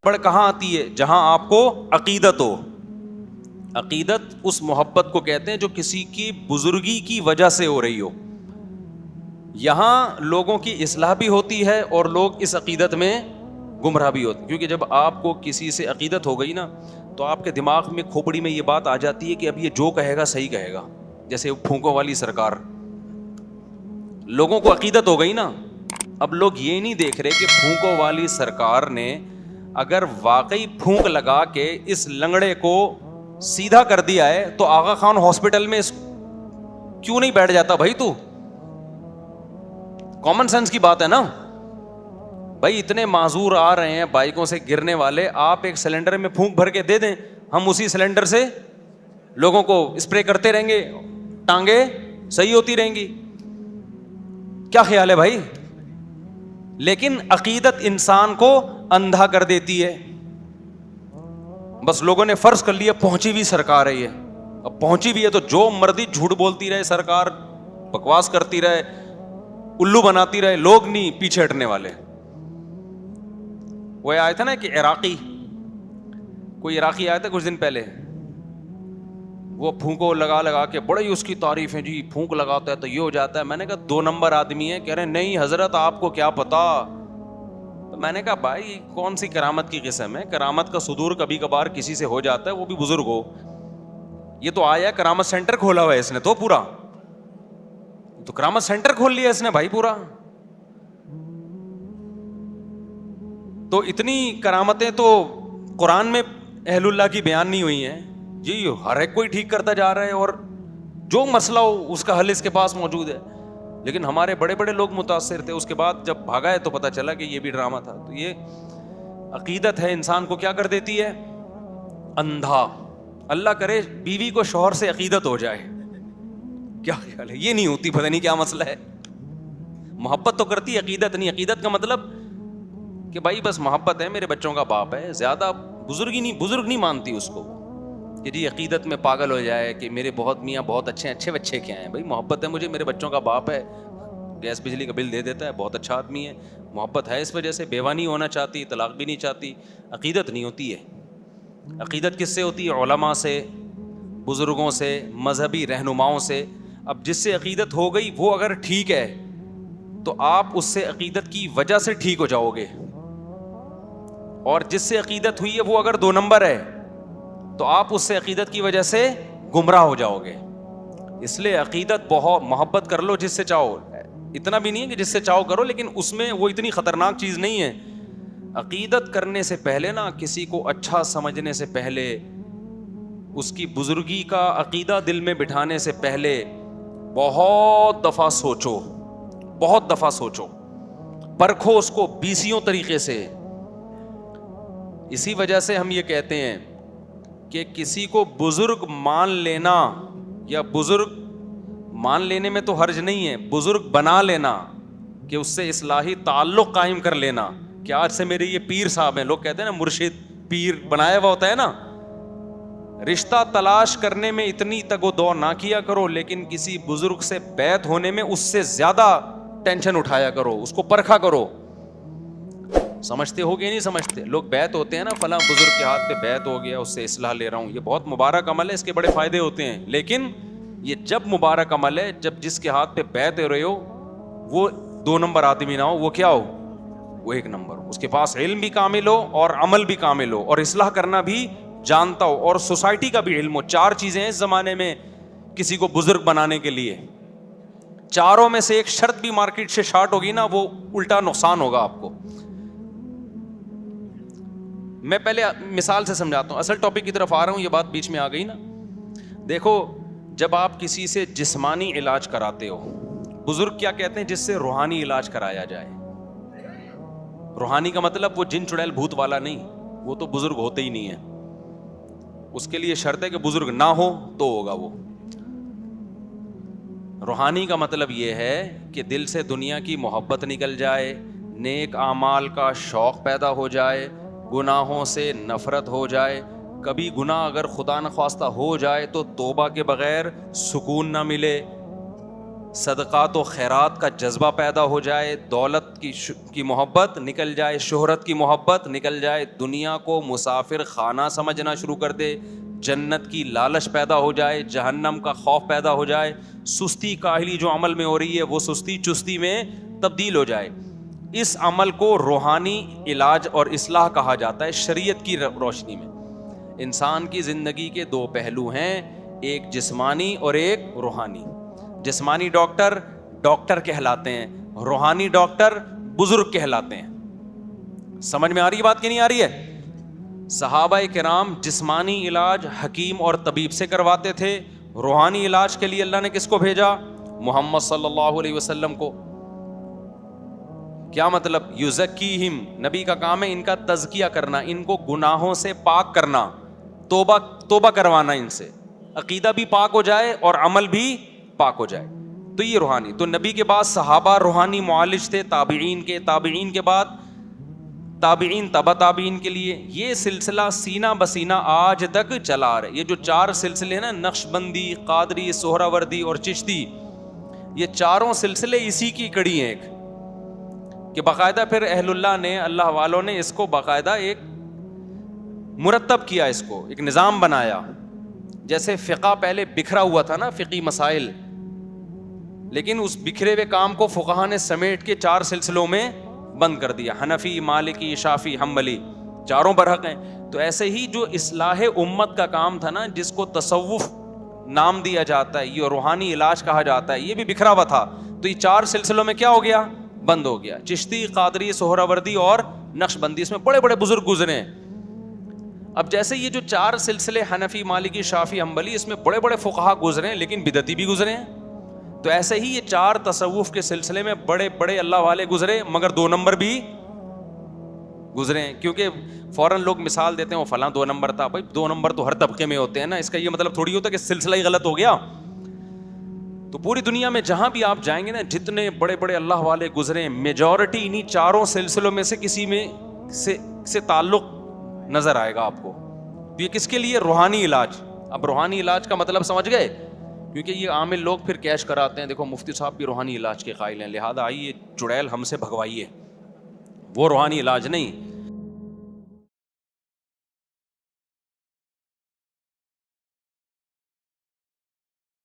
گڑبڑ کہاں آتی ہے؟ جہاں آپ کو عقیدت ہو. عقیدت اس محبت کو کہتے ہیں جو کسی کی بزرگی کی وجہ سے ہو رہی ہو. یہاں لوگوں کی اصلاح بھی ہوتی ہے اور لوگ اس عقیدت میں گمراہ بھی ہوتے ہیں. کیونکہ جب آپ کو کسی سے عقیدت ہو گئی نا تو آپ کے دماغ میں کھوپڑی میں یہ بات آ جاتی ہے کہ اب یہ جو کہے گا صحیح کہے گا. جیسے پھونکوں والی سرکار, لوگوں کو عقیدت ہو گئی نا. اب لوگ یہ نہیں دیکھ رہے کہ پھونکوں والی سرکار نے اگر واقعی پھونک لگا کے اس لنگڑے کو سیدھا کر دیا ہے تو آغا خان ہاسپٹل میں کیوں نہیں بیٹھ جاتا بھائی؟ تو کامن سینس کی بات ہے نا بھائی. اتنے معذور آ رہے ہیں بائکوں سے گرنے والے, آپ ایک سلنڈر میں پھونک بھر کے دے دیں, ہم اسی سلنڈر سے لوگوں کو اسپرے کرتے رہیں گے, ٹانگیں صحیح ہوتی رہیں گی. کیا خیال ہے بھائی؟ لیکن عقیدت انسان کو اندھا کر دیتی ہے. بس لوگوں نے فرض کر لیا پہنچی ہوئی سرکار ہے یہ, اب پہنچی بھی ہے تو جو مرضی جھوٹ بولتی رہے سرکار, بکواس کرتی رہے, الو بناتی رہے, لوگ نہیں پیچھے ہٹنے والے. وہ آیا تھا نا کہ کوئی عراقی آیا تھا کچھ دن پہلے, وہ پھونکو لگا کے بڑی اس کی تعریف ہے, جی پھونک لگاتا ہے تو یہ ہو جاتا ہے. میں نے کہا 2 نمبر آدمی ہے. کہہ رہے نہیں حضرت آپ کو کیا پتا. تو میں نے کہا بھائی کون سی کرامت کی قسم ہے؟ کرامت کا صدور کبھی کبھار کسی سے ہو جاتا ہے, وہ بھی بزرگ ہو. یہ تو آیا کرامت سینٹر کھولا ہوا ہے اس نے تو پورا, تو کرامت سینٹر کھول لیا اس نے بھائی پورا. تو اتنی کرامتیں تو قرآن میں اہل اللہ کی بیان نہیں ہوئی ہیں جی. ہر ایک کوئی ٹھیک کرتا جا رہا ہے اور جو مسئلہ ہو اس کا حل اس کے پاس موجود ہے. لیکن ہمارے بڑے بڑے لوگ متاثر تھے, اس کے بعد جب بھاگا ہے تو پتا چلا کہ یہ بھی ڈرامہ تھا. تو یہ عقیدت ہے انسان کو کیا کر دیتی ہے؟ اندھا. اللہ کرے بیوی کو شوہر سے عقیدت ہو جائے, کیا خیال ہے؟ یہ نہیں ہوتی, پتہ نہیں کیا مسئلہ ہے. محبت تو کرتی, عقیدت نہیں. عقیدت کا مطلب کہ بھائی بس محبت ہے, میرے بچوں کا باپ ہے, زیادہ بزرگ نہیں مانتی اس کو کہ جی عقیدت میں پاگل ہو جائے کہ میرے بہت میاں بہت اچھے بچے کیا ہیں. بھائی محبت ہے مجھے, میرے بچوں کا باپ ہے, گیس بجلی کا بل دے دیتا ہے, بہت اچھا آدمی ہے. محبت ہے اس وجہ سے, بیوہ نہیں ہونا چاہتی, طلاق بھی نہیں چاہتی. عقیدت نہیں ہوتی ہے. عقیدت کس سے ہوتی ہے؟ علماء سے, بزرگوں سے, مذہبی رہنماؤں سے. اب جس سے عقیدت ہو گئی وہ اگر ٹھیک ہے تو آپ اس سے عقیدت کی وجہ سے ٹھیک ہو جاؤ گے, اور جس سے عقیدت ہوئی ہے وہ اگر 2 نمبر ہے تو آپ اس سے عقیدت کی وجہ سے گمراہ ہو جاؤ گے. اس لیے عقیدت بہت محبت کر لو جس سے چاہو, اتنا بھی نہیں ہے کہ جس سے چاہو کرو, لیکن اس میں وہ اتنی خطرناک چیز نہیں ہے. عقیدت کرنے سے پہلے نا, کسی کو اچھا سمجھنے سے پہلے, اس کی بزرگی کا عقیدہ دل میں بٹھانے سے پہلے بہت دفعہ سوچو, پرکھو اس کو 20 طریقے سے. اسی وجہ سے ہم یہ کہتے ہیں کہ کسی کو بزرگ مان لینا, یا بزرگ مان لینے میں تو حرج نہیں ہے, بزرگ بنا لینا, کہ اس سے اصلاحی تعلق قائم کر لینا. کہ آج سے میرے یہ پیر صاحب ہیں, لوگ کہتے ہیں نا مرشد پیر بنایا ہوا ہوتا ہے نا. رشتہ تلاش کرنے میں اتنی تگ و دو نہ کیا کرو, لیکن کسی بزرگ سے بیعت ہونے میں اس سے زیادہ ٹینشن اٹھایا کرو, اس کو پرکھا کرو. سمجھتے ہو کہ نہیں سمجھتے؟ لوگ بیعت ہوتے ہیں نا, فلاں بزرگ کے ہاتھ پہ بیعت ہو گیا, اس سے اصلاح لے رہا ہوں, یہ بہت مبارک عمل ہے, اس کے بڑے فائدے ہوتے ہیں. لیکن یہ جب مبارک عمل ہے جب جس کے ہاتھ پہ بیعت ہو رہے ہو وہ 2 نمبر آدمی نہ ہو, وہ کیا ہو؟ وہ 1 نمبر ہو. اس کے پاس علم بھی کامل ہو اور عمل بھی کامل ہو اور اصلاح کرنا بھی جانتا ہو اور سوسائٹی کا بھی علم ہو. 4 چیزیں ہیں اس زمانے میں کسی کو بزرگ بنانے کے لیے. 4 میں سے ایک شرط بھی مارکیٹ سے شارٹ ہوگی نا, وہ الٹا نقصان ہوگا آپ کو. میں پہلے مثال سے سمجھاتا ہوں, اصل ٹاپک کی طرف آ رہا ہوں, یہ بات بیچ میں آ گئی نا. دیکھو جب آپ کسی سے جسمانی علاج کراتے ہو, بزرگ کیا کہتے ہیں؟ جس سے روحانی علاج کرایا جائے. روحانی کا مطلب وہ جن چڑیل بھوت والا نہیں, وہ تو بزرگ ہوتے ہی نہیں ہے. اس کے لیے شرط ہے کہ بزرگ نہ ہو تو ہوگا وہ. روحانی کا مطلب یہ ہے کہ دل سے دنیا کی محبت نکل جائے, نیک اعمال کا شوق پیدا ہو جائے, گناہوں سے نفرت ہو جائے. کبھی گناہ اگر خدا نخواستہ ہو جائے تو توبہ کے بغیر سکون نہ ملے. صدقات و خیرات کا جذبہ پیدا ہو جائے, دولت کی محبت نکل جائے, شہرت کی محبت نکل جائے, دنیا کو مسافر خانہ سمجھنا شروع کر دے, جنت کی لالچ پیدا ہو جائے, جہنم کا خوف پیدا ہو جائے, سستی کاہلی جو عمل میں ہو رہی ہے وہ سستی چستی میں تبدیل ہو جائے. اس عمل کو روحانی علاج اور اصلاح کہا جاتا ہے شریعت کی روشنی میں. انسان کی زندگی کے دو پہلو ہیں, ایک جسمانی اور ایک روحانی. جسمانی ڈاکٹر ڈاکٹر کہلاتے ہیں, روحانی ڈاکٹر بزرگ کہلاتے ہیں. سمجھ میں آ رہی ہے بات کہ نہیں آ رہی ہے؟ صحابہ کرام جسمانی علاج حکیم اور طبیب سے کرواتے تھے, روحانی علاج کے لیے اللہ نے کس کو بھیجا؟ محمد صلی اللہ علیہ وسلم کو. کیا مطلب؟ یزکیہم, نبی کا کام ہے ان کا تزکیہ کرنا, ان کو گناہوں سے پاک کرنا, توبہ کروانا ان سے, عقیدہ بھی پاک ہو جائے اور عمل بھی پاک ہو جائے. تو یہ روحانی. تو نبی کے بعد صحابہ روحانی معالج تھے, تابعین کے, تابعین کے بعد تابعین, تبع تابعین کے لیے. یہ سلسلہ سینہ بسینہ آج تک چلا رہے. یہ جو 4 سلسلے ہیں نا, نقش بندی, قادری, سہراوردی اور چشتی, یہ چاروں سلسلے اسی کی کڑی ہیں ایک, کہ باقاعدہ پھر اہل اللہ نے, اللہ والوں نے اس کو باقاعدہ ایک مرتب کیا, اس کو ایک نظام بنایا. جیسے فقہ پہلے بکھرا ہوا تھا نا, فقی مسائل, لیکن اس بکھرے ہوئے کام کو فقہا نے سمیٹ کے 4 سلسلوں میں بند کر دیا. حنفی, مالکی, شافعی, حنبلی, چاروں برحق ہیں. تو ایسے ہی جو اصلاح امت کا کام تھا نا, جس کو تصوف نام دیا جاتا ہے, یہ روحانی علاج کہا جاتا ہے, یہ بھی بکھرا ہوا تھا. تو یہ 4 سلسلوں میں کیا ہو گیا؟ بند ہو گیا. چشتی, قادری, سہراوردی اور نقش بندی, اس میں بڑے بڑے بزرگ گزرے ہیں. اب جیسے یہ جو 4 سلسلے حنفی, مالکی, شافعی, حنبلی, اس میں بڑے بڑے فقہا گزرے ہیں, لیکن بدعتی بھی گزرے ہیں. تو ایسے ہی یہ 4 تصوف کے سلسلے میں بڑے بڑے اللہ والے گزرے, مگر 2 نمبر بھی گزرے ہیں. کیونکہ فوراً لوگ مثال دیتے ہیں وہ فلاں 2 نمبر تھا. بھائی 2 نمبر تو ہر طبقے میں ہوتے ہیں نا, اس کا یہ مطلب تھوڑی ہوتا کہ سلسلہ ہی غلط ہو گیا. تو پوری دنیا میں جہاں بھی آپ جائیں گے نا, جتنے بڑے بڑے اللہ والے گزرے ہیں, میجورٹی انہی 4 سلسلوں میں سے کسی میں سے تعلق نظر آئے گا آپ کو. تو یہ کس کے لیے؟ روحانی علاج. اب روحانی علاج کا مطلب سمجھ گئے؟ کیونکہ یہ عامل لوگ پھر کیش کراتے ہیں, دیکھو مفتی صاحب بھی روحانی علاج کے قائل ہیں, لہذا آئیے چڑیل ہم سے بھگوائیے. وہ روحانی علاج نہیں.